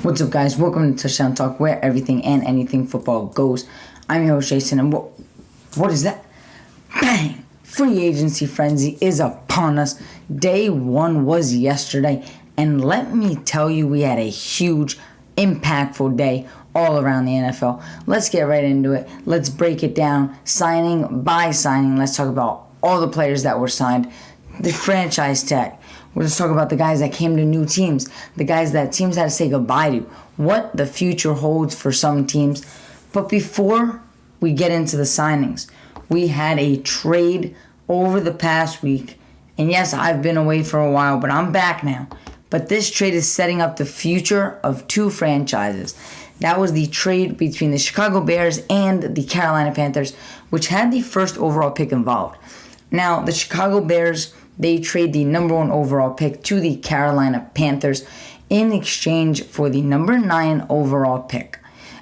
What's up, guys? Welcome to Touchdown Talk, where everything and anything football goes. I'm your host, Jason, and what is that? Bang! Free agency frenzy is upon us. Day one was yesterday, and let me tell you, we had a huge, impactful day all around the NFL. Let's get right into it. Let's break it down, signing by signing. Let's talk about all the players that were signed, the franchise tag. We're just talking about the guys that came to new teams, the guys that teams had to say goodbye to, what the future holds for some teams. But before we get into the signings, we had a trade over the past week. And yes, I've been away for a while, but I'm back now. But this trade is setting up the future of two franchises. That was the trade between the Chicago Bears and the Carolina Panthers, which had the first overall pick involved. Now, the Chicago Bears, they trade the number 1 overall pick to the Carolina Panthers in exchange for the number 9 overall pick,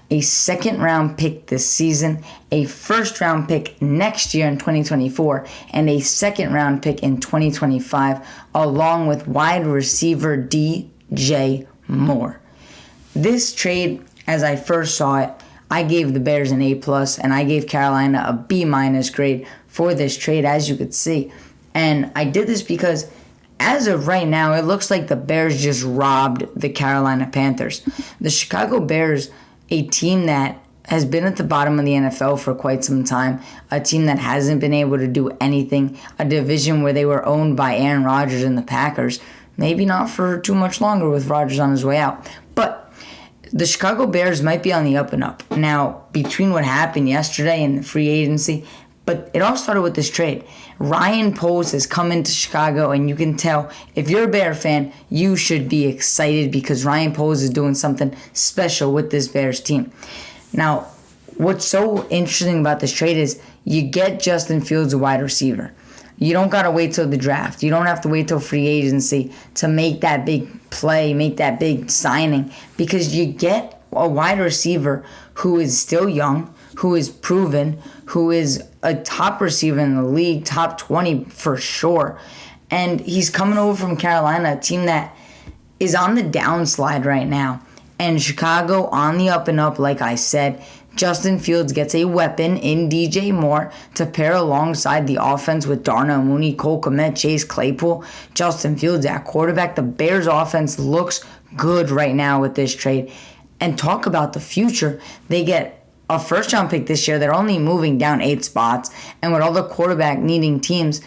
a second-round pick this season, a first-round pick next year in 2024, and a second-round pick in 2025, along with wide receiver DJ Moore. This trade, as I first saw it, I gave the Bears an A+, and I gave Carolina a B- grade for this trade, as you could see. And I did this because, as of right now, it looks like the Bears just robbed the Carolina Panthers. The Chicago Bears, a team that has been at the bottom of the NFL for quite some time, a team that hasn't been able to do anything, a division where they were owned by Aaron Rodgers and the Packers, maybe not for too much longer with Rodgers on his way out. But the Chicago Bears might be on the up and up. Now, between what happened yesterday and the free agency, but it all started with this trade. Ryan Poles has come into Chicago, and you can tell, if you're a Bear fan, you should be excited because Ryan Poles is doing something special with this Bears team. Now, what's so interesting about this trade is you get Justin Fields, a wide receiver. You don't got to wait till the draft. You don't have to wait till free agency to make that big play, make that big signing, because you get a wide receiver who is still young, who is proven, who is a top receiver in the league, top 20 for sure. And he's coming over from Carolina, a team that is on the downslide right now. And Chicago on the up and up, like I said. Justin Fields gets a weapon in DJ Moore to pair alongside the offense with Darnell Mooney, Cole Kmet, Chase Claypool, Justin Fields at quarterback. The Bears offense looks good right now with this trade. And talk about the future. They get a first-round pick this year. They're only moving down 8 spots. And with all the quarterback-needing teams,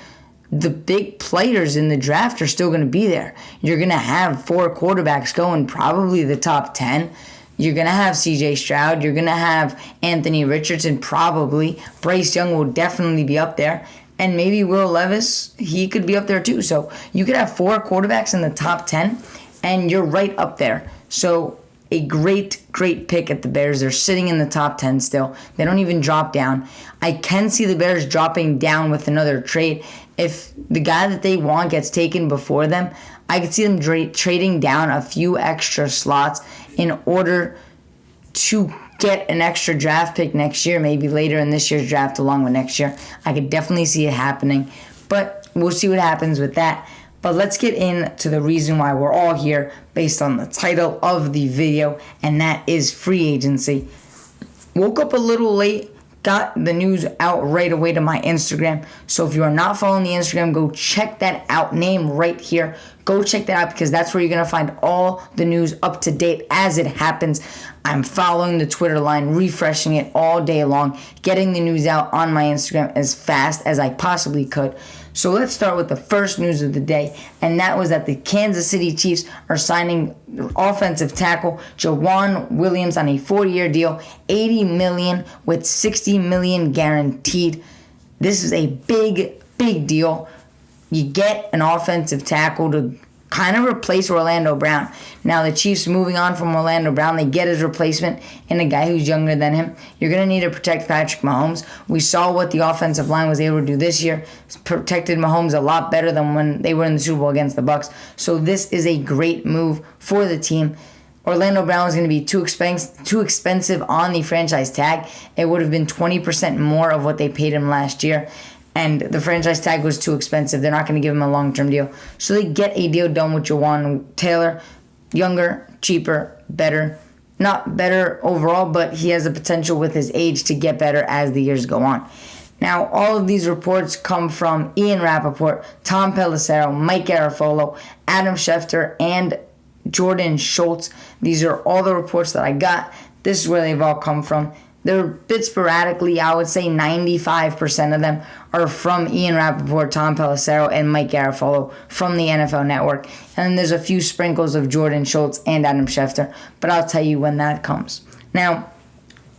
the big players in the draft are still going to be there. You're going to have 4 quarterbacks going, probably the top 10. You're going to have C.J. Stroud. You're going to have Anthony Richardson, probably. Bryce Young will definitely be up there. And maybe Will Levis, he could be up there too. So you could have 4 quarterbacks in the top 10, and you're right up there. So a great pick at the Bears. They're sitting in the top 10 still. They don't even drop down. I can see the Bears dropping down with another trade. If the guy that they want gets taken before them, I could see them trading down a few extra slots in order to get an extra draft pick next year, maybe later in this year's draft along with next year. I could definitely see it happening, but we'll see what happens with that. But let's get into the reason why we're all here based on the title of the video, and that is free agency. Woke up a little late, got the news out right away to my Instagram. So if you are not following the Instagram, go check that out. Name right here. Go check that out because that's where you're going to find all the news up to date as it happens. I'm following the Twitter line, refreshing it all day long, getting the news out on my Instagram as fast as I possibly could. So let's start with the first news of the day, and that was that the Kansas City Chiefs are signing offensive tackle Jawan Williams on a 4-year deal, $80 million with $60 million guaranteed. This is a big deal. You get an offensive tackle to kind of replace Orlando Brown. Now the Chiefs moving on from Orlando Brown, they get his replacement in a guy who's younger than him. You're going to need to protect Patrick Mahomes. We saw what the offensive line was able to do this year. It's protected Mahomes a lot better than when they were in the Super Bowl against the Bucs. So this is a great move for the team. Orlando Brown was going to be too expensive on the franchise tag. It would have been 20% more of what they paid him last year. And the franchise tag was too expensive. They're not going to give him a long-term deal. So they get a deal done with Jawan Taylor. younger, cheaper, better. Not better overall, but he has the potential with his age to get better as the years go on. Now, all of these reports come from Ian Rappaport, Tom Pelissero, Mike Garafolo, Adam Schefter, and Jordan Schultz. These are all the reports that I got. This is where they've all come from. They're a bit sporadically. I would say 95% of them are from Ian Rappaport, Tom Pelissero, and Mike Garafolo from the NFL Network. And then there's a few sprinkles of Jordan Schultz and Adam Schefter, but I'll tell you when that comes. Now,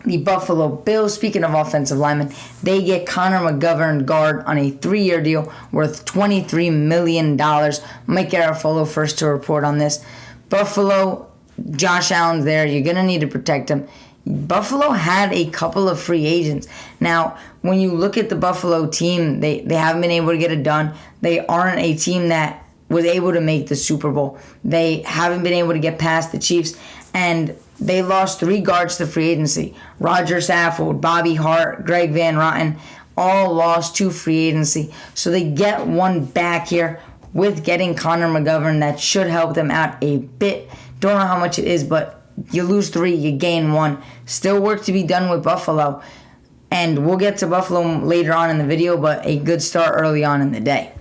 the Buffalo Bills, speaking of offensive linemen, they get Connor McGovern, guard, on a 3-year deal worth $23 million. Mike Garafolo first to report on this. Buffalo, Josh Allen's there. You're going to need to protect him. Buffalo had a couple of free agents. Now, when you look at the Buffalo team, they haven't been able to get it done. They aren't a team that was able to make the Super Bowl. They haven't been able to get past the Chiefs, and they lost 3 guards to free agency. Roger Saffold, Bobby Hart, Greg Van Roten, all lost to free agency. So they get one back here with getting Connor McGovern. That should help them out a bit. Don't know how much it is, but you lose 3, you gain 1. Still work to be done with Buffalo. And we'll get to Buffalo later on in the video, but a good start early on in the day.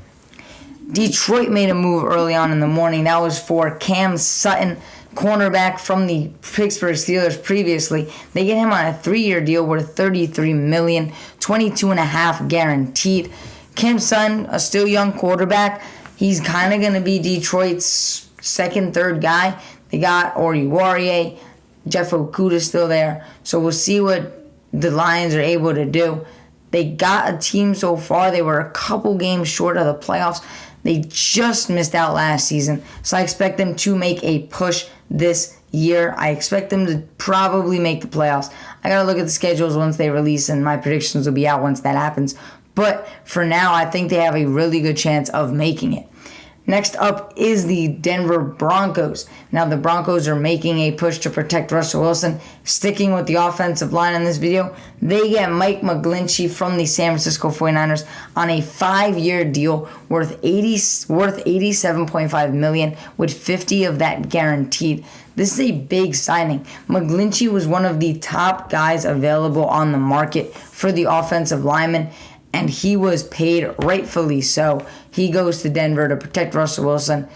Detroit made a move early on in the morning. That was for Cam Sutton, cornerback from the Pittsburgh Steelers previously. They get him on a 3-year deal worth $33 million, $22.5 guaranteed. Cam Sutton, a still young quarterback. He's kind of going to be Detroit's second, third guy. They got Oruwariye, Jeff Okuda's still there. So we'll see what the Lions are able to do. They got a team so far. They were a couple games short of the playoffs. They just missed out last season. So I expect them to make a push this year. I expect them to probably make the playoffs. I got to look at the schedules once they release, and my predictions will be out once that happens. But for now, I think they have a really good chance of making it. Next up is the Denver Broncos. Now, the Broncos are making a push to protect Russell Wilson. Sticking with the offensive line in this video, they get Mike McGlinchey from the San Francisco 49ers on a 5-year deal worth $87.5 million, with 50 of that guaranteed. This is a big signing. McGlinchey was one of the top guys available on the market for the offensive lineman, and he was paid rightfully so. He goes to Denver to protect Russell Wilson.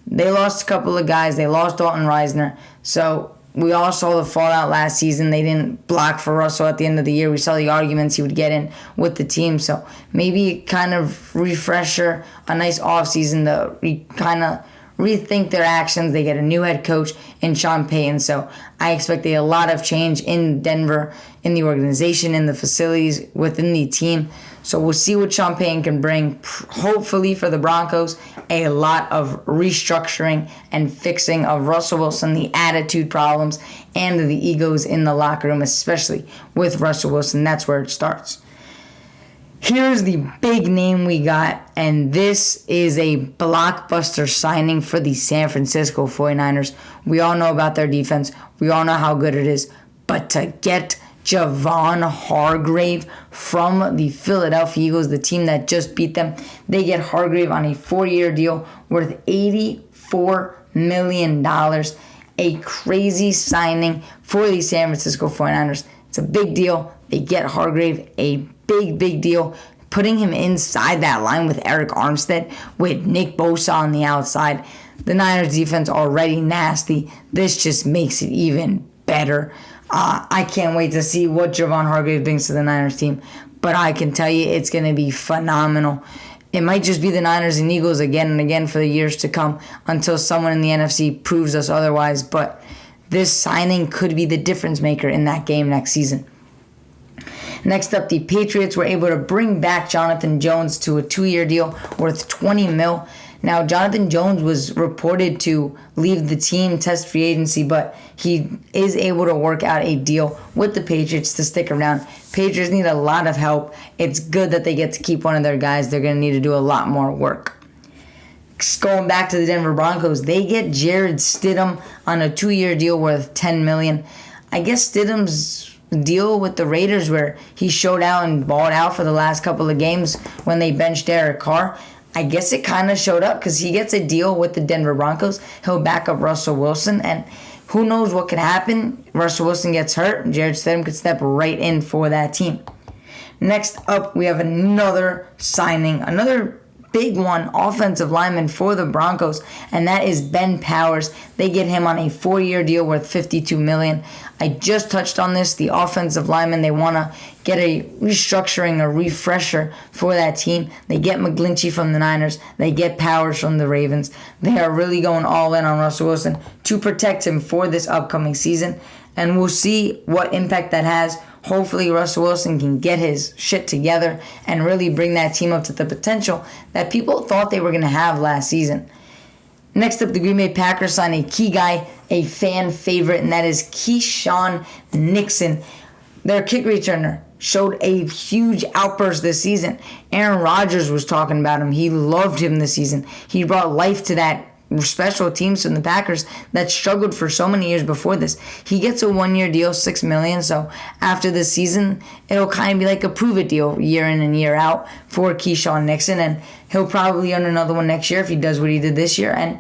They lost a couple of guys. They lost Dalton Reisner. So we all saw the fallout last season. They didn't block for Russell at the end of the year. We saw the arguments he would get in with the team. So maybe kind of refresher, a nice offseason to kind of rethink their actions. They get a new head coach in Sean Payton. So I expect a lot of change in Denver, in the organization, in the facilities, within the team. So we'll see what Sean Payton can bring. Hopefully for the Broncos, a lot of restructuring and fixing of Russell Wilson, the attitude problems, and the egos in the locker room, especially with Russell Wilson. That's where it starts. Here's the big name we got, and this is a blockbuster signing for the San Francisco 49ers. We all know about their defense. We all know how good it is. But to get Javon Hargrave from the Philadelphia Eagles, the team that just beat them, they get Hargrave on a 4-year deal worth $84 million. A crazy signing for the San Francisco 49ers. It's a big deal. They get Hargrave, a big deal. Putting him inside that line with Eric Armstead, with Nick Bosa on the outside. The Niners defense already nasty. This just makes it even better. I can't wait to see what Javon Hargrave brings to the Niners team, but I can tell you it's going to be phenomenal. It might just be the Niners and Eagles again and again for the years to come until someone in the NFC proves us otherwise, but this signing could be the difference maker in that game next season. Next up, the Patriots were able to bring back Jonathan Jones to a 2-year deal worth $20 million. Now, Jonathan Jones was reported to leave the team, test free agency, but he is able to work out a deal with the Patriots to stick around. Patriots need a lot of help. It's good that they get to keep one of their guys. They're going to need to do a lot more work. Going back to the Denver Broncos, they get Jared Stidham on a 2-year deal worth $10 million. I guess Stidham's deal with the Raiders, where he showed out and balled out for the last couple of games when they benched Derek Carr, I guess it kind of showed up because he gets a deal with the Denver Broncos. He'll back up Russell Wilson, and who knows what could happen. Russell Wilson gets hurt, and Jarrett Stidham could step right in for that team. Next up, we have another signing, another big one, offensive lineman for the Broncos, and that is Ben Powers. They get him on a 4-year deal worth $52 million. I just touched on this. The offensive lineman, they want to get a restructuring, a refresher for that team. They get McGlinchey from the Niners. They get Powers from the Ravens. They are really going all in on Russell Wilson to protect him for this upcoming season, and we'll see what impact that has. Hopefully Russell Wilson can get his shit together and really bring that team up to the potential that people thought they were going to have last season. Next up, the Green Bay Packers signed a key guy, a fan favorite, and that is Keyshawn Nixon. Their kick returner showed a huge outburst this season. Aaron Rodgers was talking about him. He loved him this season. He brought life to that special teams from the Packers that struggled for so many years before this. He gets a 1-year deal, $6 million. So after this season, it'll kind of be like a prove-it deal year in and year out for Keyshawn Nixon, and he'll probably earn another one next year if he does what he did this year. And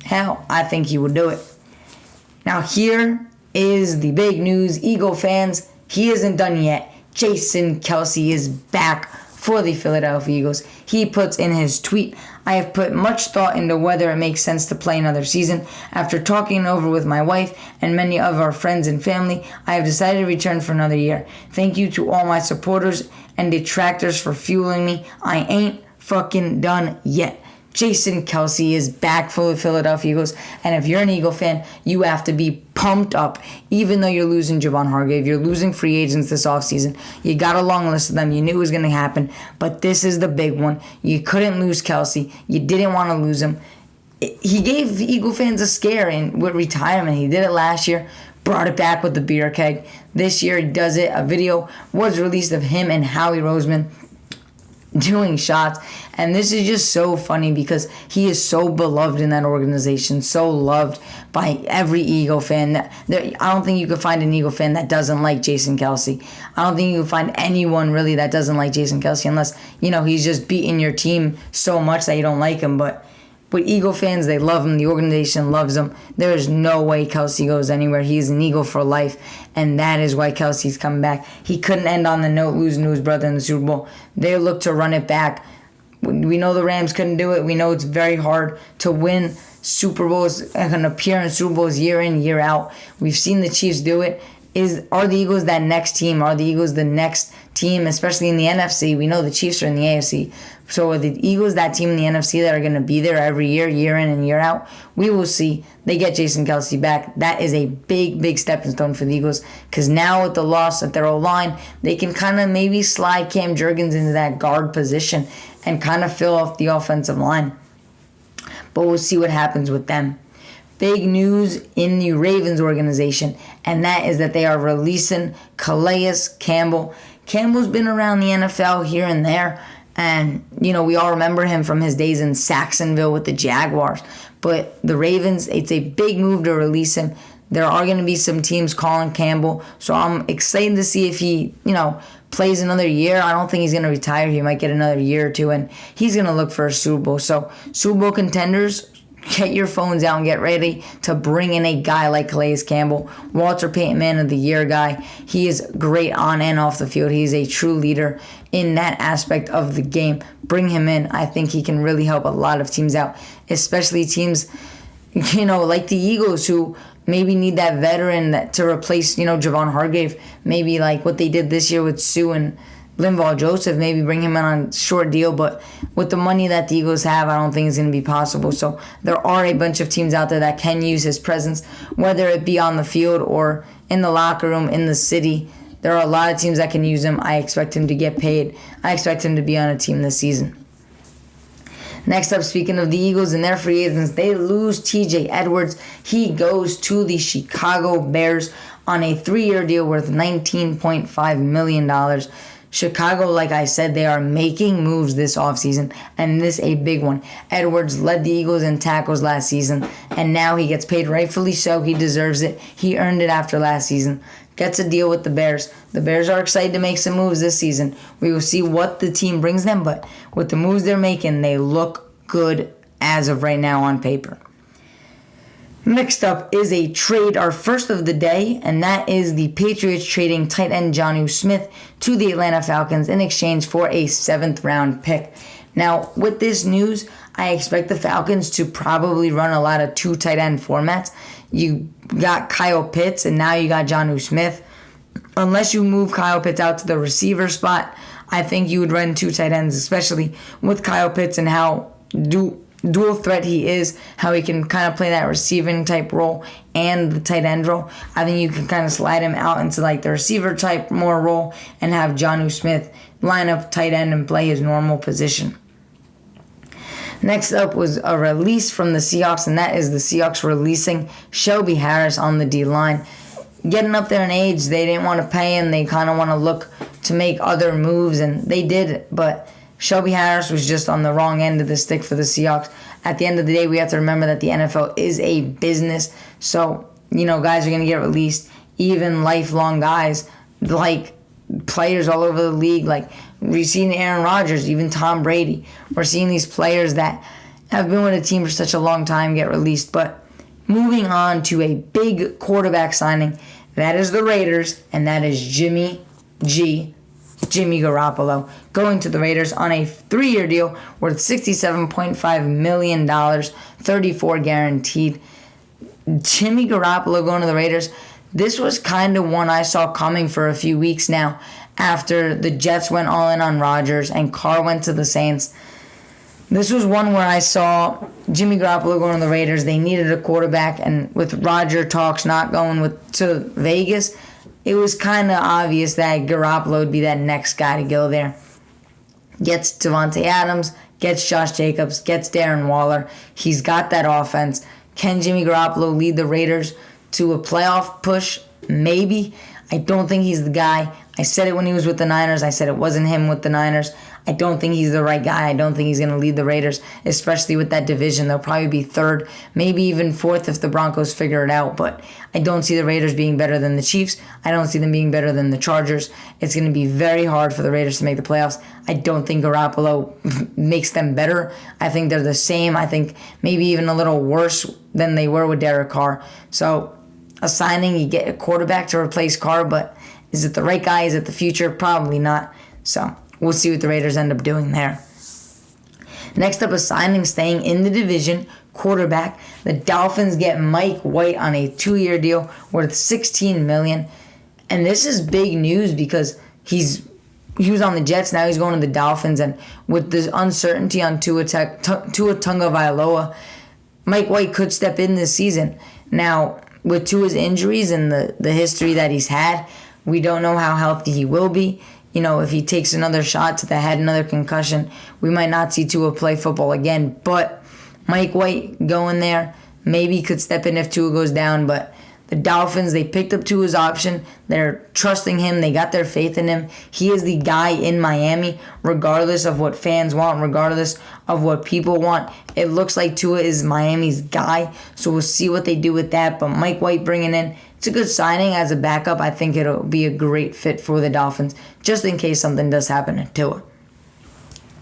hell, I think he would do it. Now here is the big news, Eagle fans. He isn't done yet. Jason Kelce is back for the Philadelphia Eagles. He puts in his tweet, "I have put much thought into whether it makes sense to play another season. After talking over with my wife and many of our friends and family, I have decided to return for another year. Thank you to all my supporters and detractors for fueling me. I ain't fucking done yet." Jason Kelce is back for the Philadelphia Eagles, and if you're an Eagle fan, you have to be pumped up. Even though you're losing Javon Hargrave, you're losing free agents this offseason. You got a long list of them. You knew it was going to happen, but this is the big one. You couldn't lose Kelce. You didn't want to lose him. He gave Eagle fans a scare with retirement. He did it last year, brought it back with the beer keg. This year he does it. A video was released of him and Howie Roseman doing shots, and this is just so funny because he is so beloved in that organization, so loved by every Eagle fan. I don't think you could find an Eagle fan that doesn't like Jason Kelce. I don't think you can find anyone really that doesn't like Jason Kelce unless, he's just beating your team so much that you don't like him. But Eagle fans, they love him. The organization loves him. There is no way Kelce goes anywhere. He is an Eagle for life, and that is why Kelce's coming back. He couldn't end on the note losing to his brother in the Super Bowl. They look to run it back. We know the Rams couldn't do it. We know it's very hard to win Super Bowls and appear in Super Bowls year in, year out. We've seen the Chiefs do it. Are the Eagles that next team? Are the Eagles the next team, especially in the NFC? We know the Chiefs are in the AFC. So are the Eagles that team in the NFC that are going to be there every year, year in and year out? We will see. They get Jason Kelce back. That is a big, big stepping stone for the Eagles, because now with the loss at their O-line, they can kind of maybe slide Cam Jurgens into that guard position and kind of fill off the offensive line. But we'll see what happens with them. Big news in the Ravens organization, and that is that they are releasing Calais Campbell. Campbell's been around the NFL here and there, and, we all remember him from his days in Saxonville with the Jaguars. But the Ravens, it's a big move to release him. There are going to be some teams calling Campbell, so I'm excited to see if he, plays another year. I don't think he's going to retire. He might get another year or two, and he's going to look for a Super Bowl. So, Super Bowl contenders, get your phones out and get ready to bring in a guy like Calais Campbell, Walter Payton Man of the Year guy. He is great on and off the field. He's a true leader in that aspect of the game. Bring him in. I think he can really help a lot of teams out, especially teams, like the Eagles, who maybe need that veteran to replace, Javon Hargrave. Maybe like what they did this year with Sue and Linval Joseph, maybe bring him in on a short deal, but with the money that the Eagles have, I don't think it's going to be possible. So there are a bunch of teams out there that can use his presence, whether it be on the field or in the locker room, in the city. There are a lot of teams that can use him. I expect him to get paid. I expect him to be on a team this season. Next up, speaking of the Eagles and their free agents, they lose TJ Edwards. He goes to the Chicago Bears on a 3-year deal worth $19.5 million. Chicago, like I said, they are making moves this offseason, and this a big one. Edwards led the Eagles in tackles last season, and now he gets paid rightfully so. He deserves it. He earned it after last season. gets a deal with the Bears. The Bears are excited to make some moves this season. We will see what the team brings them, but with the moves they're making, they look good as of right now on paper. Next up is a trade, our first of the day, and that is the Patriots trading tight end Jonnu Smith to the Atlanta Falcons in exchange for a 7th round pick. Now, with this news, I expect the Falcons to probably run a lot of 2 tight end formats. You got Kyle Pitts, and now you got Jonnu Smith. Unless you move Kyle Pitts out to the receiver spot, I think you would run 2 tight ends, especially with Kyle Pitts and how dual threat he is, how he can kind of play that receiving type role and the tight end role. I think you can kind of slide him out into like the receiver type more role and have Jonnu Smith line up tight end and play his normal position. Next up was a release from the Seahawks, and that is the Seahawks releasing Shelby Harris on the D-line. Getting up there in age, they didn't want to pay him. They kind of want to look to make other moves, and they did, but Shelby Harris was just on the wrong end of the stick for the Seahawks. At the end of the day, we have to remember that the NFL is a business, so, guys are going to get released, even lifelong guys, like players all over the league, like we've seen Aaron Rodgers, even Tom Brady. We're seeing these players that have been with a team for such a long time get released. But moving on to a big quarterback signing, that is the Raiders, and that is Jimmy Garoppolo, going to the Raiders on a 3-year deal worth $67.5 million, 34 guaranteed. Jimmy Garoppolo going to the Raiders. This was kind of one I saw coming for a few weeks now after the Jets went all in on Rodgers and Carr went to the Saints. This was one where I saw Jimmy Garoppolo going to the Raiders. They needed a quarterback, and with Roger talks not going to Vegas, it was kind of obvious that Garoppolo would be that next guy to go there. Gets Devontae Adams, gets Josh Jacobs, gets Darren Waller. He's got that offense. Can Jimmy Garoppolo lead the Raiders to a playoff push? Maybe. I don't think he's the guy. I said it when he was with the Niners. I said it wasn't him with the Niners. I don't think he's the right guy. I don't think he's going to lead the Raiders, especially with that division. They'll probably be 3rd, maybe even 4th if the Broncos figure it out. But I don't see the Raiders being better than the Chiefs. I don't see them being better than the Chargers. It's going to be very hard for the Raiders to make the playoffs. I don't think Garoppolo makes them better. I think they're the same. I think maybe even a little worse than they were with Derek Carr. So a signing, you get a quarterback to replace Carr, but is it the right guy? Is it the future? Probably not. So we'll see what the Raiders end up doing there. Next up, a signing staying in the division, quarterback. The Dolphins get Mike White on a 2-year deal worth $16 million. And this is big news because he was on the Jets, now he's going to the Dolphins. And with this uncertainty on Tua Tagovailoa, Mike White could step in this season. Now, with Tua's injuries and the history that he's had, we don't know how healthy he will be. If he takes another shot to the head, another concussion, we might not see Tua play football again. But Mike White going there, maybe could step in if Tua goes down. But the Dolphins, they picked up Tua's option. They're trusting him. They got their faith in him. He is the guy in Miami, regardless of what fans want, regardless of what people want. It looks like Tua is Miami's guy, so we'll see what they do with that. But Mike White bringing in, it's a good signing as a backup. I think it'll be a great fit for the Dolphins, just in case something does happen to Tua.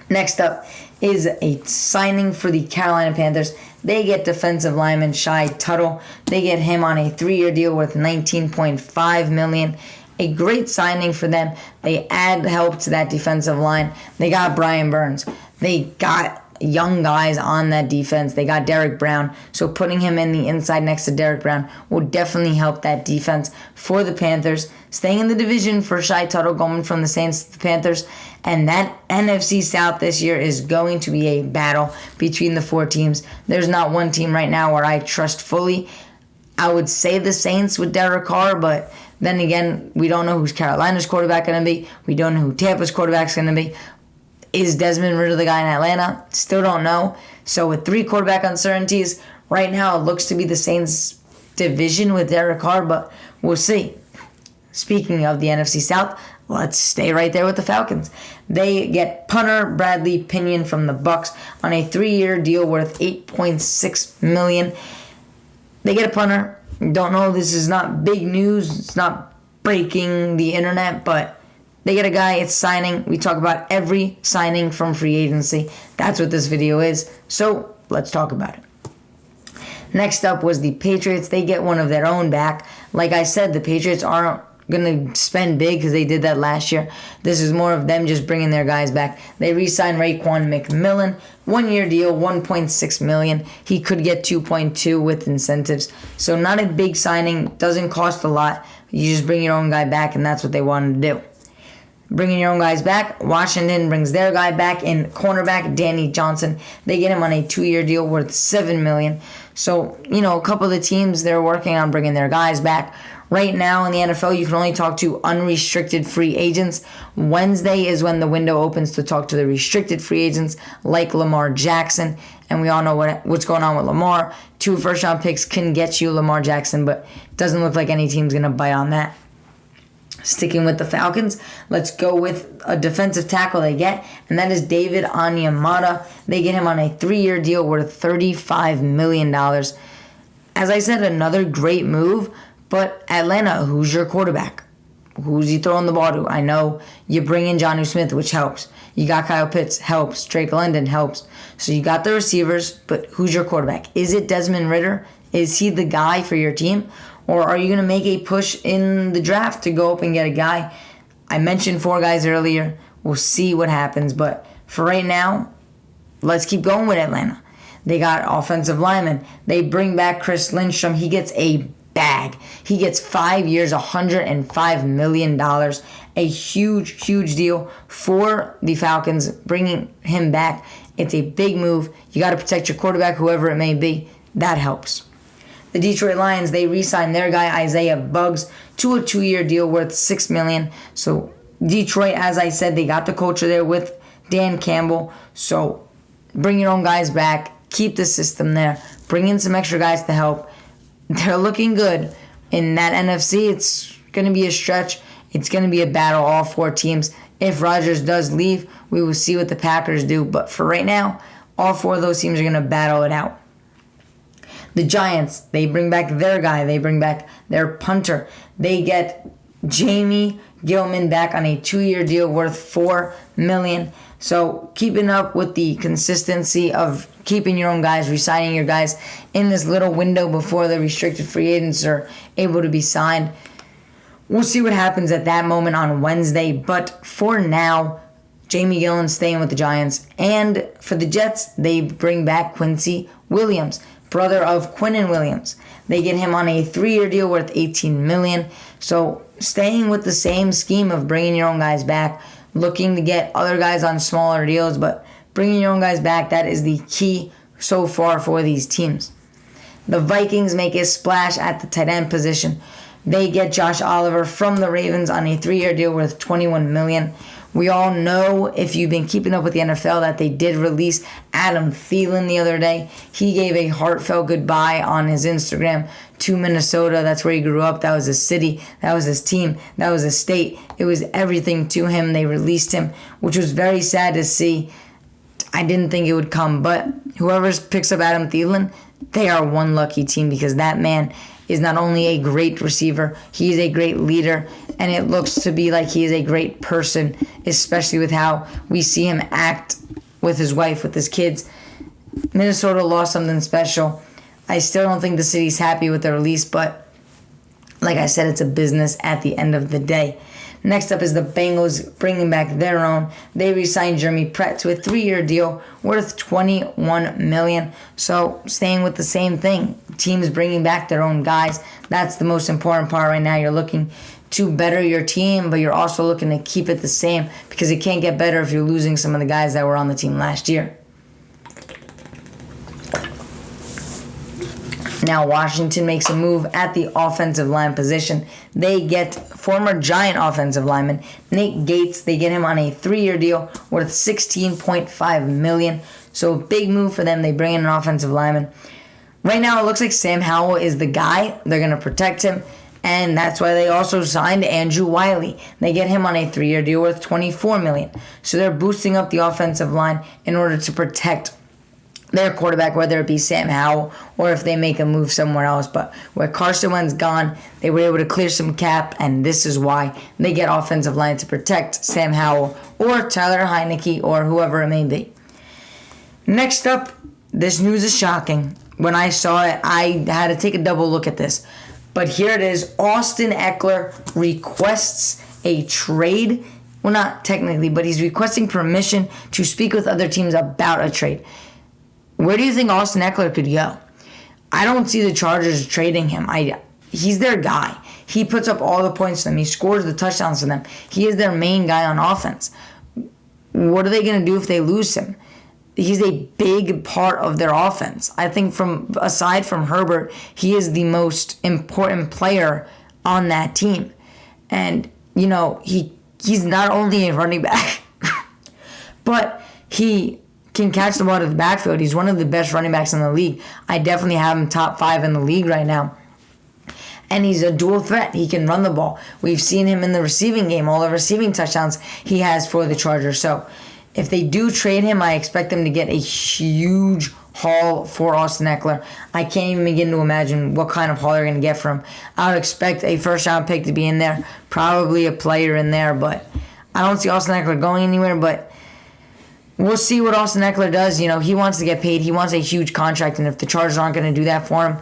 Next up is a signing for the Carolina Panthers. They get defensive lineman Shy Tuttle. They get him on a 3-year deal worth $19.5 million. A great signing for them. They add help to that defensive line. They got Brian Burns. They got young guys on that defense. They got Derek Brown. So putting him in the inside next to Derek Brown will definitely help that defense for the Panthers. Staying in the division for Shy Tuttle, going from the Saints to the Panthers. And that NFC South this year is going to be a battle between the 4 teams. There's not one team right now where I trust fully. I would say the Saints with Derek Carr, but then again, we don't know who's Carolina's quarterback going to be. We don't know who Tampa's quarterback's going to be. Is Desmond Ridder the guy in Atlanta? Still don't know. So with 3 quarterback uncertainties, right now it looks to be the Saints division with Derek Carr, but we'll see. Speaking of the NFC South, let's stay right there with the Falcons. They get punter Bradley Pinion from the Bucks on a 3-year deal worth $8.6 million. They get a punter. Don't know, this is not big news. It's not breaking the internet, but they get a guy, it's signing. We talk about every signing from free agency. That's what this video is. So let's talk about it. Next up was the Patriots. They get one of their own back. Like I said, the Patriots aren't going to spend big because they did that last year. This is more of them just bringing their guys back. They re-signed Raekwon McMillan. 1-year deal, $1.6 million. He could get $2.2 with incentives. So not a big signing. Doesn't cost a lot. You just bring your own guy back, and that's what they wanted to do. Bringing your own guys back, Washington brings their guy back in cornerback Danny Johnson. They get him on a 2-year deal worth $7 million. So, a couple of the teams, they're working on bringing their guys back. Right now in the NFL, you can only talk to unrestricted free agents. Wednesday is when the window opens to talk to the restricted free agents like Lamar Jackson. And we all know what's going on with Lamar. 2 first-round picks can get you Lamar Jackson, but it doesn't look like any team's going to bite on that. Sticking with the Falcons, let's go with a defensive tackle they get, and that is David Onyemata. They get him on a 3-year deal worth $35 million. As I said, another great move, but Atlanta, who's your quarterback? Who's he throwing the ball to? I know you bring in Jonnu Smith, which helps. You got Kyle Pitts, helps. Drake London helps. So you got the receivers, but who's your quarterback? Is it Desmond Ridder? Is he the guy for your team? Or are you going to make a push in the draft to go up and get a guy? I mentioned 4 guys earlier. We'll see what happens. But for right now, let's keep going with Atlanta. They got offensive linemen. They bring back Chris Lindstrom. He gets a bag. He gets 5 years, $105 million. A huge, huge deal for the Falcons, bringing him back. It's a big move. You got to protect your quarterback, whoever it may be. That helps. The Detroit Lions, they re-signed their guy Isaiah Buggs to a 2-year deal worth $6 million. So Detroit, as I said, they got the culture there with Dan Campbell. So bring your own guys back. Keep the system there. Bring in some extra guys to help. They're looking good. In that NFC, it's going to be a stretch. It's going to be a battle, all 4 teams. If Rodgers does leave, we will see what the Packers do. But for right now, all 4 of those teams are going to battle it out. The Giants, they bring back their guy. They bring back their punter. They get Jamie Gilman back on a 2-year deal worth $4 million. So keeping up with the consistency of keeping your own guys, re-signing your guys in this little window before the restricted free agents are able to be signed. We'll see what happens at that moment on Wednesday. But for now, Jamie Gillan staying with the Giants. And for the Jets, they bring back Quincy Williams, brother of Quinnen Williams. They get him on a 3-year deal worth $18 million. So staying with the same scheme of bringing your own guys back, looking to get other guys on smaller deals, but bringing your own guys back, that is the key so far for these teams. The Vikings make a splash at the tight end position. They get Josh Oliver from the Ravens on a 3-year deal worth $21 million. We all know, if you've been keeping up with the NFL, that they did release Adam Thielen the other day. He gave a heartfelt goodbye on his Instagram to Minnesota. That's where he grew up. That was his city. That was his team. That was his state. It was everything to him. They released him, which was very sad to see. I didn't think it would come, but whoever picks up Adam Thielen, they are one lucky team, because that man is not only a great receiver, he is a great leader, and it looks to be like he is a great person, especially with how we see him act with his wife, with his kids. Minnesota lost something special. I still don't think the city's happy with the release, but like I said, it's a business at the end of the day. Next up is the Bengals bringing back their own. They re-signed Jeremy Pratt to a 3-year deal worth $21 million. So staying with the same thing. Teams bringing back their own guys. That's the most important part right now. You're looking to better your team, but you're also looking to keep it the same, because it can't get better if you're losing some of the guys that were on the team last year. Now Washington makes a move at the offensive line position. They get former Giant offensive lineman Nate Gates. They get him on a 3-year deal worth $16.5 million. So a big move for them. They bring in an offensive lineman. Right now it looks like Sam Howell is the guy. They're going to protect him. And that's why they also signed Andrew Wiley. They get him on a 3-year deal worth $24 million. So they're boosting up the offensive line in order to protect their quarterback, whether it be Sam Howell or if they make a move somewhere else. But where Carson Wentz gone, they were able to clear some cap, and this is why they get offensive line to protect Sam Howell or Tyler Heinicke or whoever it may be. Next up, this news is shocking. When I saw it, I had to take a double look at this. But here it is. Austin Ekeler requests a trade. Well, not technically, but he's requesting permission to speak with other teams about a trade. Where do you think Austin Ekeler could go? I don't see the Chargers trading him. He's their guy. He puts up all the points for them. He scores the touchdowns for them. He is their main guy on offense. What are they going to do if they lose him? He's a big part of their offense. I think aside from Herbert, he is the most important player on that team. And, he's not only a running back, but he can catch the ball out of the backfield. He's one of the best running backs in the league. I definitely have him top 5 in the league right now. And he's a dual threat. He can run the ball. We've seen him in the receiving game, all the receiving touchdowns he has for the Chargers. So if they do trade him, I expect them to get a huge haul for Austin Ekeler. I can't even begin to imagine what kind of haul they're going to get from him. I would expect a first-round pick to be in there, probably a player in there, but I don't see Austin Ekeler going anywhere. But we'll see what Austin Ekeler does. He wants to get paid. He wants a huge contract, and if the Chargers aren't going to do that for him,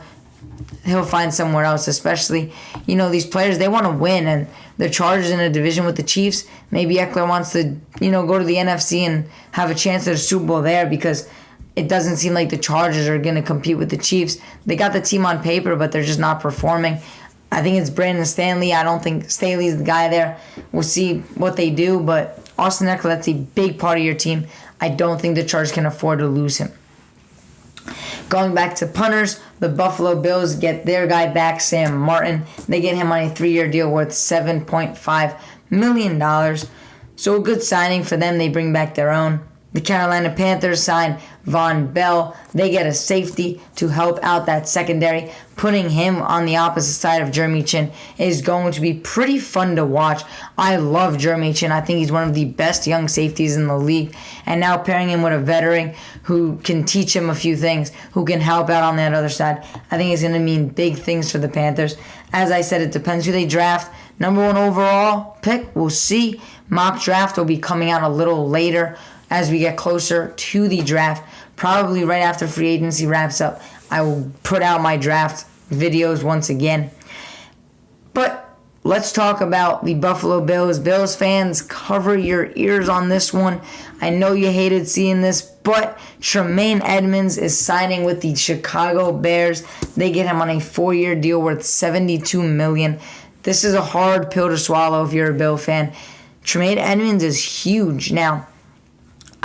he'll find somewhere else. Especially, these players, they want to win, and the Chargers in a division with the Chiefs. Maybe Ekeler wants to, go to the NFC and have a chance at a Super Bowl there, because it doesn't seem like the Chargers are going to compete with the Chiefs. They got the team on paper, but they're just not performing. I think it's Brandon Staley. I don't think Staley's the guy there. We'll see what they do, but Austin Ekeler, that's a big part of your team. I don't think the Chargers can afford to lose him. Going back to punters, the Buffalo Bills get their guy back, Sam Martin. They get him on a 3-year deal worth $7.5 million. So a good signing for them. They bring back their own. The Carolina Panthers sign Von Bell. They get a safety to help out that secondary. Putting him on the opposite side of Jeremy Chin is going to be pretty fun to watch. I love Jeremy Chin. I think he's one of the best young safeties in the league. And now pairing him with a veteran who can teach him a few things, who can help out on that other side, I think it's going to mean big things for the Panthers. As I said, it depends who they draft. Number 1 overall pick, we'll see. Mock draft will be coming out a little later as we get closer to the draft. Probably right after free agency wraps up, I will put out my draft videos once again. But let's talk about the Buffalo Bills. Bills fans, cover your ears on this one. I know you hated seeing this, but Tremaine Edmunds is signing with the Chicago Bears. They get him on a 4-year deal worth $72 million. This is a hard pill to swallow if you're a Bill fan. Tremaine Edmunds is huge. Now,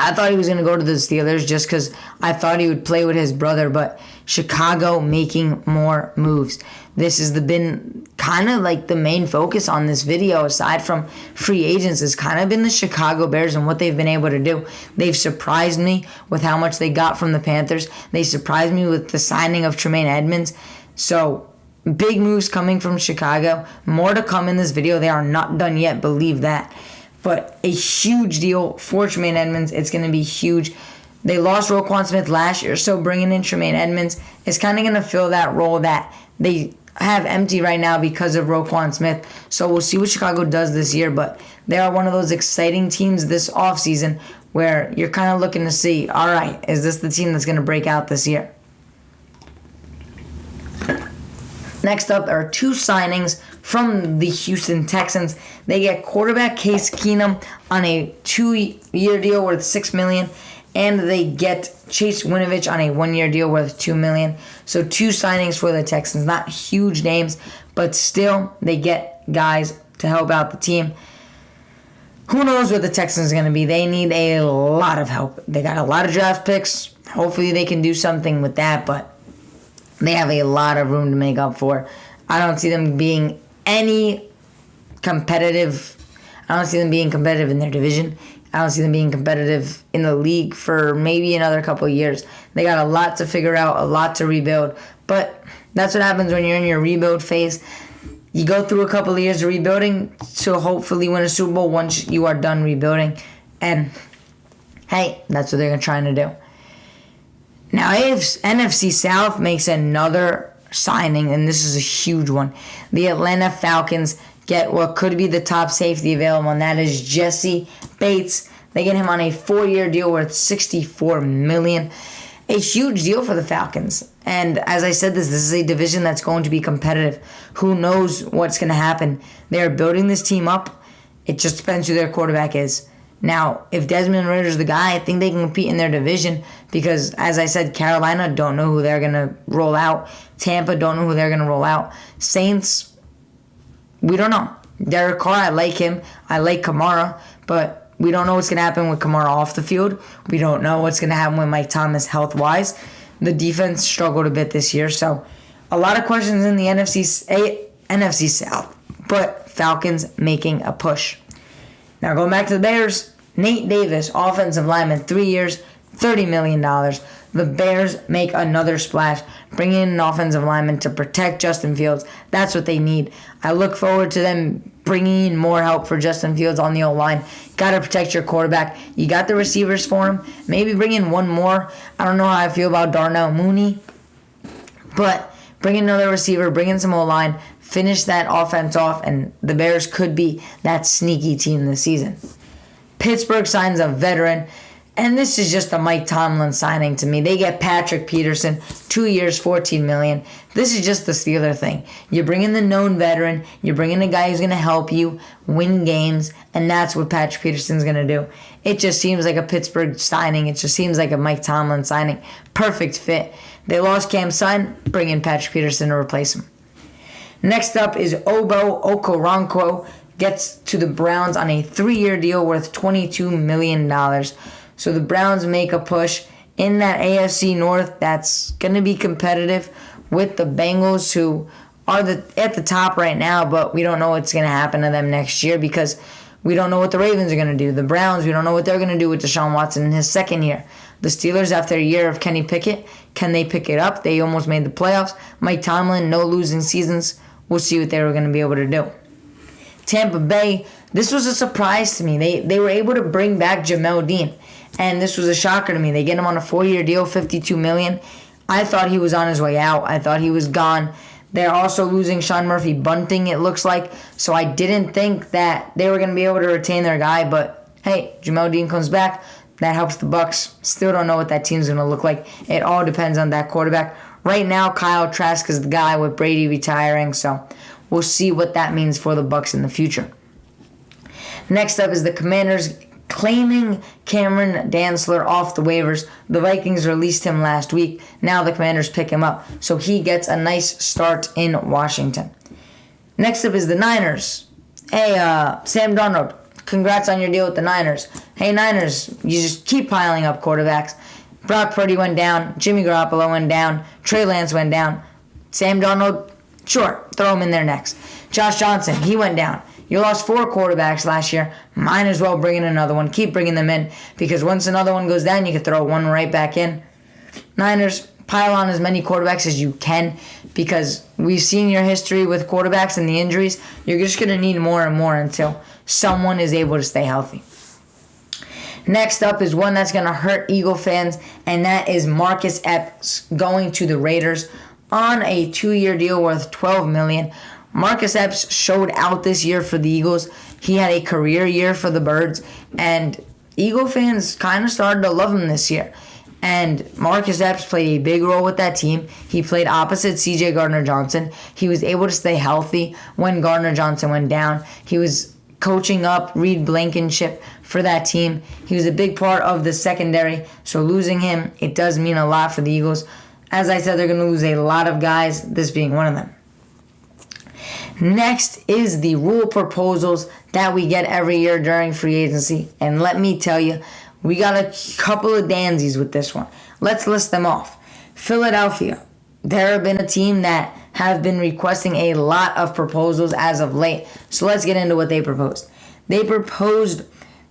I thought he was going to go to the Steelers just because I thought he would play with his brother, but Chicago making more moves. This has been kind of like the main focus on this video, aside from free agents, has kind of been the Chicago Bears and what they've been able to do. They've surprised me with how much they got from the Panthers. They surprised me with the signing of Tremaine Edmunds. So, big moves coming from Chicago. More to come in this video. They are not done yet, believe that. But a huge deal for Tremaine Edmunds. It's going to be huge. They lost Roquan Smith last year, so bringing in Tremaine Edmunds is kind of going to fill that role that they have empty right now because of Roquan Smith. So we'll see what Chicago does this year, but they are one of those exciting teams this offseason where you're kind of looking to see, all right, is this the team that's going to break out this year? Next up are 2 signings from the Houston Texans. They get quarterback Case Keenum on a 2-year deal worth $6 million, and they get Chase Winovich on a 1-year deal worth $2 million. So 2 signings for the Texans. Not huge names, but still they get guys to help out the team. Who knows what the Texans are going to be? They need a lot of help. They got a lot of draft picks. Hopefully they can do something with that, but they have a lot of room to make up for. I don't see them being competitive. I don't see them being competitive in their division. I don't see them being competitive in the league for maybe another couple of years. They got a lot to figure out, a lot to rebuild. But that's what happens when you're in your rebuild phase. You go through a couple of years of rebuilding to hopefully win a Super Bowl once you are done rebuilding. And, hey, that's what they're trying to do. Now, if NFC South makes another signing, and this is a huge one, the Atlanta Falcons get what could be the top safety available, and that is Jesse Bates. They get him on a 4-year deal worth $64 million. A huge deal for the Falcons. And as I said, this is a division that's going to be competitive. Who knows what's going to happen? They're building this team up. It just depends who their quarterback is. Now, if Desmond Ridder's the guy, I think they can compete in their division because, as I said, Carolina don't know who they're going to roll out. Tampa don't know who they're going to roll out. Saints, we don't know. Derek Carr, I like him. I like Kamara, but we don't know what's going to happen with Kamara off the field. We don't know what's going to happen with Mike Thomas health-wise. The defense struggled a bit this year, so a lot of questions in the NFC South, but Falcons making a push. Now going back to the Bears, Nate Davis, offensive lineman, 3 years, $30 million. The Bears make another splash, bringing in an offensive lineman to protect Justin Fields. That's what they need. I look forward to them bringing in more help for Justin Fields on the O-line. Got to protect your quarterback. You got the receivers for him. Maybe bring in one more. I don't know how I feel about Darnell Mooney, but bring in another receiver, bring in some O-line, finish that offense off, and the Bears could be that sneaky team this season. Pittsburgh signs a veteran, and this is just a Mike Tomlin signing to me. They get Patrick Peterson, 2 years, $14 million. This is just the Steeler thing. You bring in the known veteran, you bring in a guy who's going to help you win games, and that's what Patrick Peterson's going to do. It just seems like a Pittsburgh signing. It just seems like a Mike Tomlin signing. Perfect fit. They lost Cam Sutton, bring in Patrick Peterson to replace him. Next up is Obo Okoronkwo, gets to the Browns on a 3-year deal worth $22 million. So the Browns make a push in that AFC North that's going to be competitive with the Bengals, who are at the top right now, but we don't know what's going to happen to them next year because we don't know what the Ravens are going to do. The Browns, we don't know what they're going to do with Deshaun Watson in his second year. The Steelers, after a year of Kenny Pickett, can they pick it up? They almost made the playoffs. Mike Tomlin, no losing seasons. We'll see what they were going to be able to do. Tampa Bay, this was a surprise to me. They were able to bring back Jamel Dean, and this was a shocker to me. They get him on a 4-year deal, $52 million. I thought he was on his way out. I thought he was gone. They're also losing Sean Murphy-Bunting, it looks like, so I didn't think that they were going to be able to retain their guy, but hey, Jamel Dean comes back. That helps the Bucs. Still don't know what that team's going to look like. It all depends on that quarterback. Right now, Kyle Trask is the guy with Brady retiring, so we'll see what that means for the Bucs in the future. Next up is the Commanders claiming Cameron Dantzler off the waivers. The Vikings released him last week. Now the Commanders pick him up, so he gets a nice start in Washington. Next up is the Niners. Hey, Sam Darnold, congrats on your deal with the Niners. Hey, Niners, you just keep piling up quarterbacks. Brock Purdy went down. Jimmy Garoppolo went down. Trey Lance went down. Sam Darnold, sure, throw him in there next. Josh Johnson, he went down. You lost 4 quarterbacks last year. Might as well bring in another one. Keep bringing them in because once another one goes down, you can throw one right back in. Niners, pile on as many quarterbacks as you can because we've seen your history with quarterbacks and the injuries. You're just going to need more and more until someone is able to stay healthy. Next up is one that's going to hurt Eagle fans, and that is Marcus Epps going to the Raiders on a 2-year deal worth $12 million. Marcus Epps showed out this year for the Eagles. He had a career year for the Birds, and Eagle fans kind of started to love him this year. And Marcus Epps played a big role with that team. He played opposite C.J. Gardner-Johnson. He was able to stay healthy when Gardner-Johnson went down. He was coaching up Reed Blankenship for that team. He was a big part of the secondary, so losing him, it does mean a lot for the Eagles. As I said, they're going to lose a lot of guys, this being one of them. Next is the rule proposals that we get every year during free agency, and let me tell you, we got a couple of dandies with this one. Let's list them off. Philadelphia. There have been a team that have been requesting a lot of proposals as of late. So let's get into what they proposed. They proposed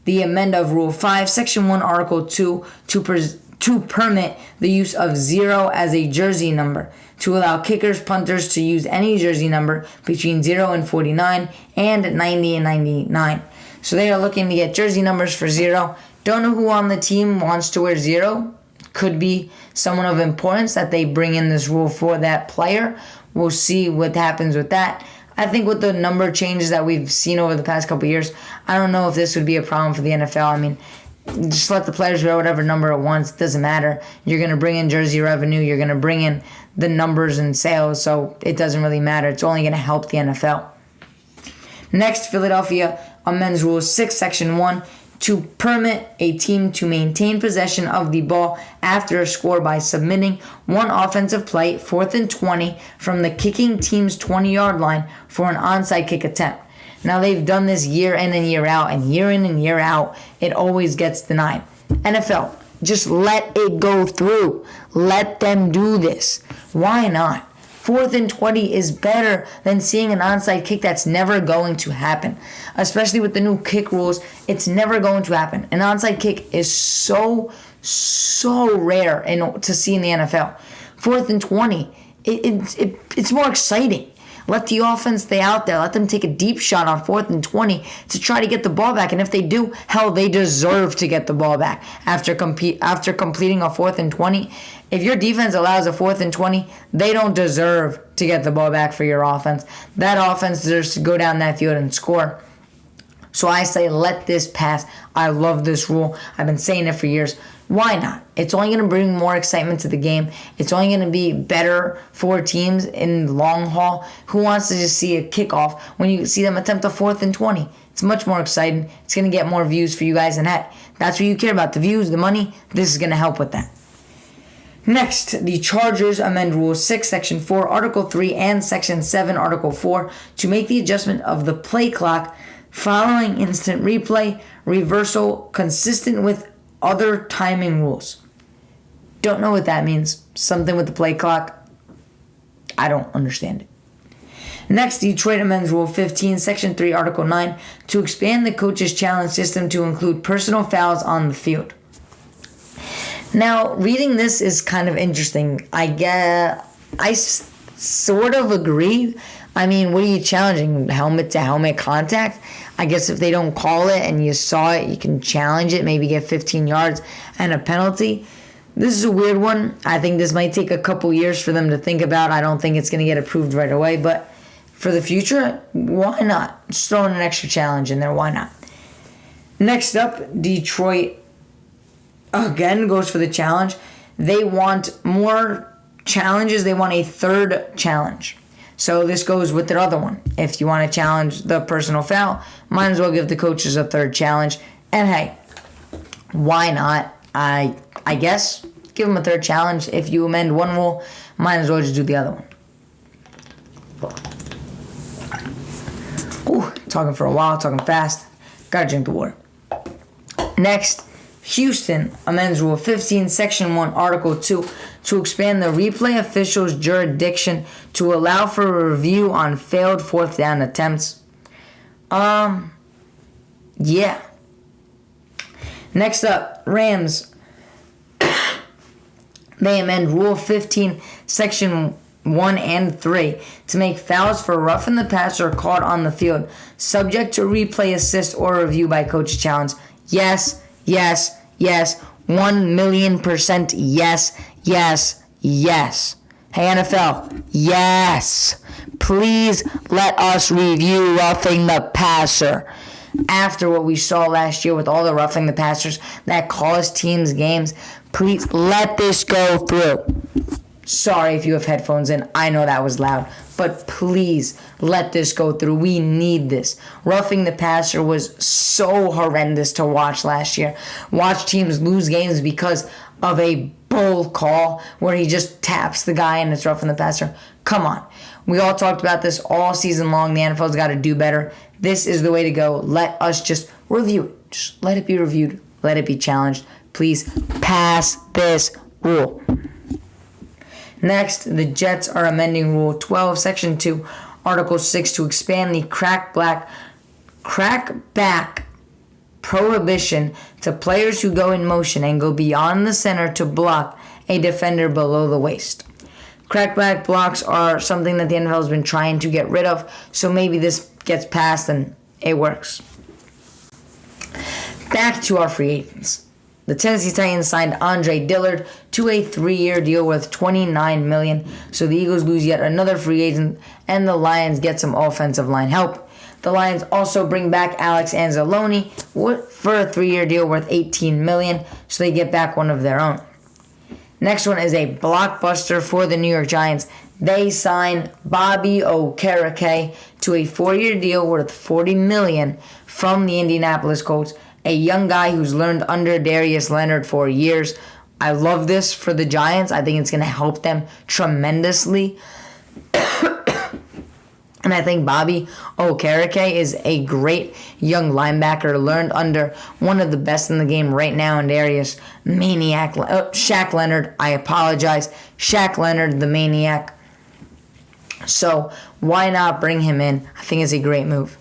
the amend of Rule 5, Section 1, Article 2 to permit the use of 0 as a jersey number, to allow kickers, punters to use any jersey number between 0 and 49 and 90 and 99. So they are looking to get jersey numbers for 0. Don't know who on the team wants to wear 0. could be someone of importance that they bring in this rule for that player. We'll see what happens with that. I think with the number changes that we've seen over the past couple of years, I don't know if this would be a problem for the NFL. I mean, just let the players wear whatever number it wants. It doesn't matter. You're going to bring in jersey revenue. You're going to bring in the numbers and sales, so it doesn't really matter. It's only going to help the NFL. Next, Philadelphia amends Rule 6, Section 1, to permit a team to maintain possession of the ball after a score by submitting one offensive play, 4th and 20, from the kicking team's 20-yard line for an onside kick attempt. Now, they've done this year in and year out, and year in and year out, it always gets denied. NFL, just let it go through. Let them do this. Why not? 4th and 20 is better than seeing an onside kick that's never going to happen. Especially with the new kick rules, it's never going to happen. An onside kick is so rare to see in the NFL. 4th and 20, it's more exciting. Let the offense stay out there. Let them take a deep shot on 4th and 20 to try to get the ball back. And if they do, hell, they deserve to get the ball back after completing a 4th and 20. If your defense allows a 4th and 20, they don't deserve to get the ball back for your offense. That offense deserves to go down that field and score. So I say let this pass. I love this rule. I've been saying it for years. Why not? It's only going to bring more excitement to the game. It's only going to be better for teams in the long haul. Who wants to just see a kickoff when you see them attempt a 4th and 20? It's much more exciting. It's going to get more views for you guys, and that's what you care about, the views, the money. This is going to help with that. Next, the Chargers amend Rule 6, Section 4, Article 3, and Section 7, Article 4 to make the adjustment of the play clock following instant replay reversal consistent with other timing rules. Don't know what that means. Something with the play clock. I don't understand it. Next, Detroit amends Rule 15, Section 3, Article 9 to expand the coach's challenge system to include personal fouls on the field. Now, reading this is kind of interesting. I sort of agree. I mean, what are you challenging? Helmet-to-helmet contact? I guess if they don't call it and you saw it, you can challenge it, maybe get 15 yards and a penalty. This is a weird one. I think this might take a couple years for them to think about. I don't think it's going to get approved right away, but for the future, why not? Just throwing an extra challenge in there, why not? Next up, Detroit again goes for the challenge. They want more challenges. They want a third challenge. So this goes with their other one. If you want to challenge the personal foul, might as well give the coaches a third challenge. And hey, why not? I guess give them a third challenge. If you amend one rule, might as well just do the other one. Ooh, talking for a while, talking fast. Gotta drink the water. Next, Houston amends Rule 15, Section 1, Article 2 to expand the replay official's jurisdiction to allow for a review on failed 4th down attempts. Yeah. Next up, Rams. They amend Rule 15, Section 1 and 3 to make fouls for roughing the passer caught on the field subject to replay assist or review by coach challenge. Yes. 1,000,000% yes. Hey, NFL, yes. Please let us review roughing the passer. After what we saw last year with all the roughing the passers that cost teams games, please let this go through. Sorry if you have headphones in. I know that was loud. But please let this go through. We need this. Roughing the passer was so horrendous to watch last year. Watch teams lose games because of a bull call where he just taps the guy and it's roughing the passer. Come on. We all talked about this all season long. The NFL's got to do better. This is the way to go. Let us just review it. Just let it be reviewed. Let it be challenged. Please pass this rule. Next, the Jets are amending Rule 12, Section 2, Article 6 to expand the crackback prohibition to players who go in motion and go beyond the center to block a defender below the waist. Crackback blocks are something that the NFL has been trying to get rid of, so maybe this gets passed and it works. Back to our free agents. The Tennessee Titans signed Andre Dillard to a 3-year deal worth $29 million. So the Eagles lose yet another free agent, and the Lions get some offensive line help. The Lions also bring back Alex Anzalone for a 3-year deal worth $18 million, so they get back one of their own. Next one is a blockbuster for the New York Giants. They sign Bobby Okereke to a 4-year deal worth $40 million from the Indianapolis Colts, a young guy who's learned under Darius Leonard for years. I love this for the Giants. I think it's going to help them tremendously. And I think Bobby Okereke is a great young linebacker, learned under one of the best in the game right now in Darius Shaq Leonard. I apologize. Shaq Leonard, the Maniac. So why not bring him in? I think it's a great move.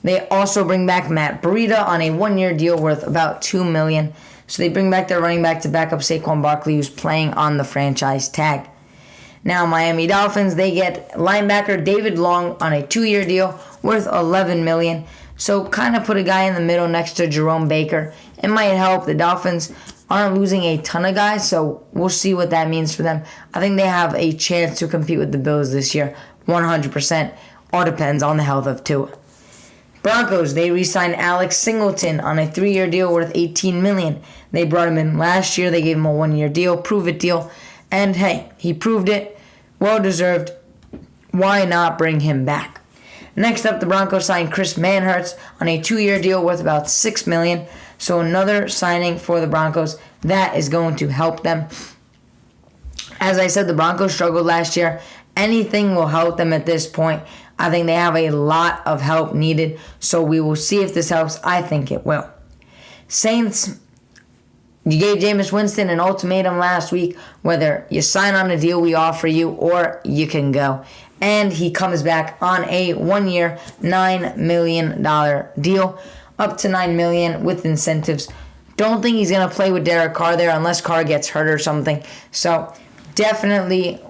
They also bring back Matt Breida on a 1-year deal worth about $2 million. So they bring back their running back to back up Saquon Barkley, who's playing on the franchise tag. Now, Miami Dolphins, they get linebacker David Long on a 2-year deal worth $11 million. So kind of put a guy in the middle next to Jerome Baker. It might help. The Dolphins aren't losing a ton of guys, so we'll see what that means for them. I think they have a chance to compete with the Bills this year, 100%. All depends on the health of Tua. Broncos, they re-signed Alex Singleton on a 3-year deal worth $18 million. They brought him in last year. They gave him a 1-year deal, prove-it deal. And hey, he proved it. Well-deserved. Why not bring him back? Next up, the Broncos signed Chris Manhertz on a 2-year deal worth about $6 million. So another signing for the Broncos. That is going to help them. As I said, the Broncos struggled last year. Anything will help them at this point. I think they have a lot of help needed. So we will see if this helps. I think it will. Saints, you gave Jameis Winston an ultimatum last week, whether you sign on a deal we offer you or you can go. And he comes back on a 1-year, $9 million deal, up to $9 million with incentives. Don't think he's going to play with Derek Carr there unless Carr gets hurt or something. So definitely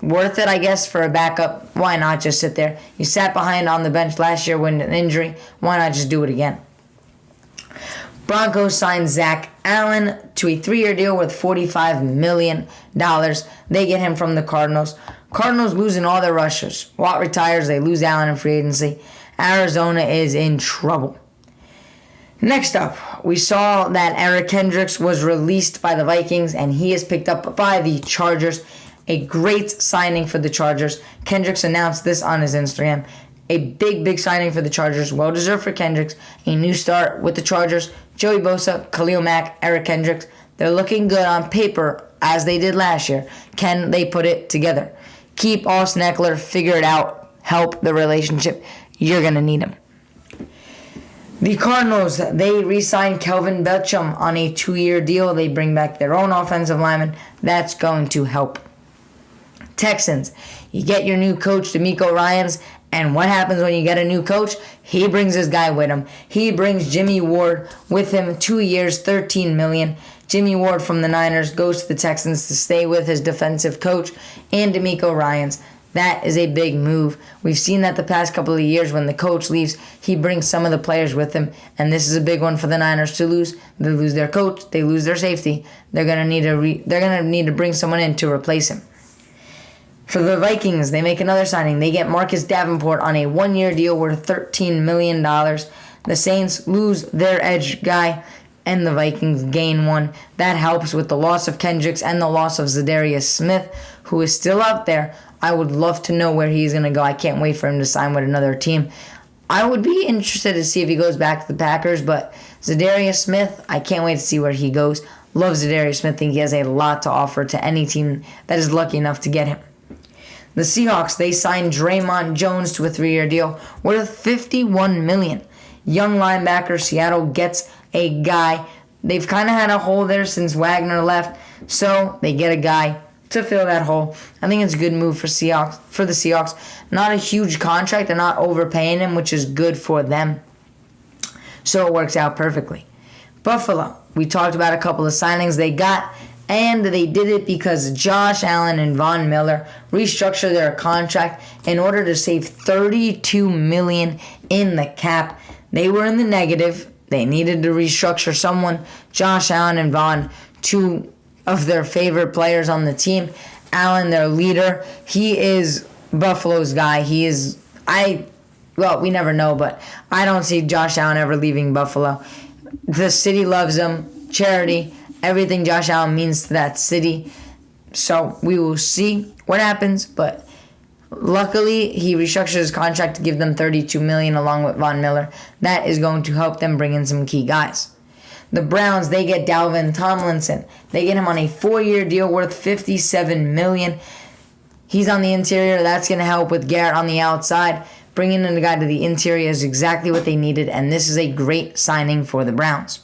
worth it, I guess, for a backup. Why not just sit there? You sat behind on the bench last year with an injury. Why not just do it again? Broncos signed Zach Allen to a 3-year deal worth $45 million. They get him from the Cardinals. Cardinals losing all their rushers. Watt retires. They lose Allen in free agency. Arizona is in trouble. Next up, we saw that Eric Kendricks was released by the Vikings, and he is picked up by the Chargers. A great signing for the Chargers. Kendricks announced this on his Instagram. A big signing for the Chargers. Well-deserved for Kendricks. A new start with the Chargers. Joey Bosa, Khalil Mack, Eric Kendricks. They're looking good on paper, as they did last year. Can they put it together? Keep Austin Eckler. Figure it out. Help the relationship. You're going to need him. The Cardinals, they re-signed Kelvin Beachum on a 2-year deal. They bring back their own offensive lineman. That's going to help. Texans, you get your new coach, DeMeco Ryans, and what happens when you get a new coach? He brings his guy with him. He brings Jimmy Ward with him, 2 years, $13 million. Jimmy Ward from the Niners goes to the Texans to stay with his defensive coach and DeMeco Ryans. That is a big move. We've seen that the past couple of years when the coach leaves, he brings some of the players with him, and this is a big one for the Niners to lose. They lose their coach, they lose their safety. They're gonna need to bring someone in to replace him. For the Vikings, they make another signing. They get Marcus Davenport on a 1-year deal worth $13 million. The Saints lose their edge guy, and the Vikings gain one. That helps with the loss of Kendricks and the loss of Zadarius Smith, who is still out there. I would love to know where he's going to go. I can't wait for him to sign with another team. I would be interested to see if he goes back to the Packers, but Zadarius Smith, I can't wait to see where he goes. Love Zadarius Smith. Think he has a lot to offer to any team that is lucky enough to get him. The Seahawks, they signed Draymond Jones to a 3-year deal worth $51 million. Young linebacker, Seattle gets a guy. They've kind of had a hole there since Wagner left, so they get a guy to fill that hole. I think it's a good move for the Seahawks. Not a huge contract. They're not overpaying him, which is good for them. So it works out perfectly. Buffalo, we talked about a couple of signings they got. And they did it because Josh Allen and Von Miller restructured their contract in order to save $32 million in the cap. They were in the negative. They needed to restructure someone, Josh Allen and Von, to of their favorite players on the team. Allen, their leader, he is Buffalo's guy. We never know, but I don't see Josh Allen ever leaving Buffalo. The city loves him. Charity, everything Josh Allen means to that city. So we will see what happens, but luckily he restructured his contract to give them $32 million along with Von Miller. That is going to help them bring in some key guys. The Browns, they get Dalvin Tomlinson. They get him on a 4-year deal worth $57 million. He's on the interior. That's going to help with Garrett on the outside. Bringing in a guy to the interior is exactly what they needed, and this is a great signing for the Browns.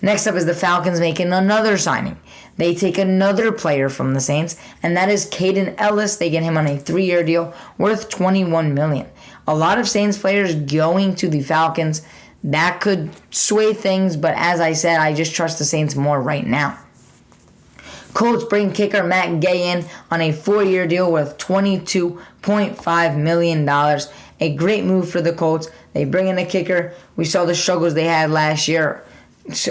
Next up is the Falcons making another signing. They take another player from the Saints, and that is Caden Ellis. They get him on a 3-year deal worth $21 million. A lot of Saints players going to the Falcons. That could sway things, but as I said, I just trust the Saints more right now. Colts bring kicker Matt Gay in on a 4-year deal worth $22.5 million. A great move for the Colts. They bring in a kicker. We saw the struggles they had last year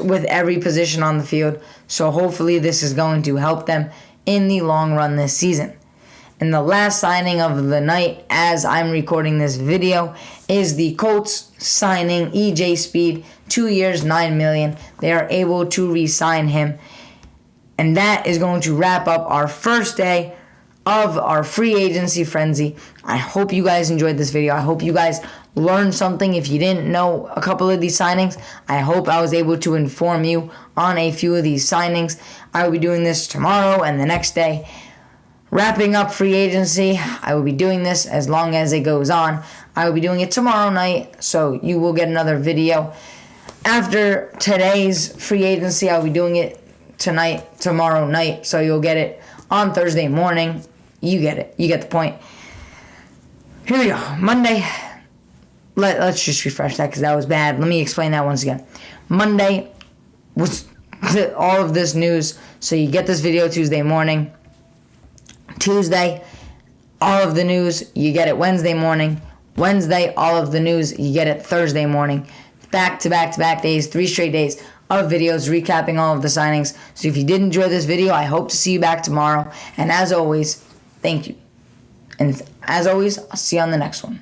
with every position on the field. So hopefully this is going to help them in the long run this season. And the last signing of the night, as I'm recording this video, is the Colts signing EJ Speed, 2 years, $9 million. They are able to re-sign him. And that is going to wrap up our first day of our free agency frenzy. I hope you guys enjoyed this video. I hope you guys learned something. If you didn't know a couple of these signings, I hope I was able to inform you on a few of these signings. I will be doing this tomorrow and the next day. Wrapping up free agency, I will be doing this as long as it goes on. I will be doing it tomorrow night, so you will get another video. After today's free agency, I'll be doing it tomorrow night, so you'll get it on Thursday morning. You get it. You get the point. Here we go. Monday. Let's just refresh that because that was bad. Let me explain that once again. Monday was all of this news, so you get this video Tuesday morning. Tuesday, all of the news, you get it Wednesday morning. Wednesday, all of the news, you get it Thursday morning. Back to back to back days, 3 straight days of videos recapping all of the signings. So if you did enjoy this video, I hope to see you back tomorrow. And as always, thank you. And as always, I'll see you on the next one.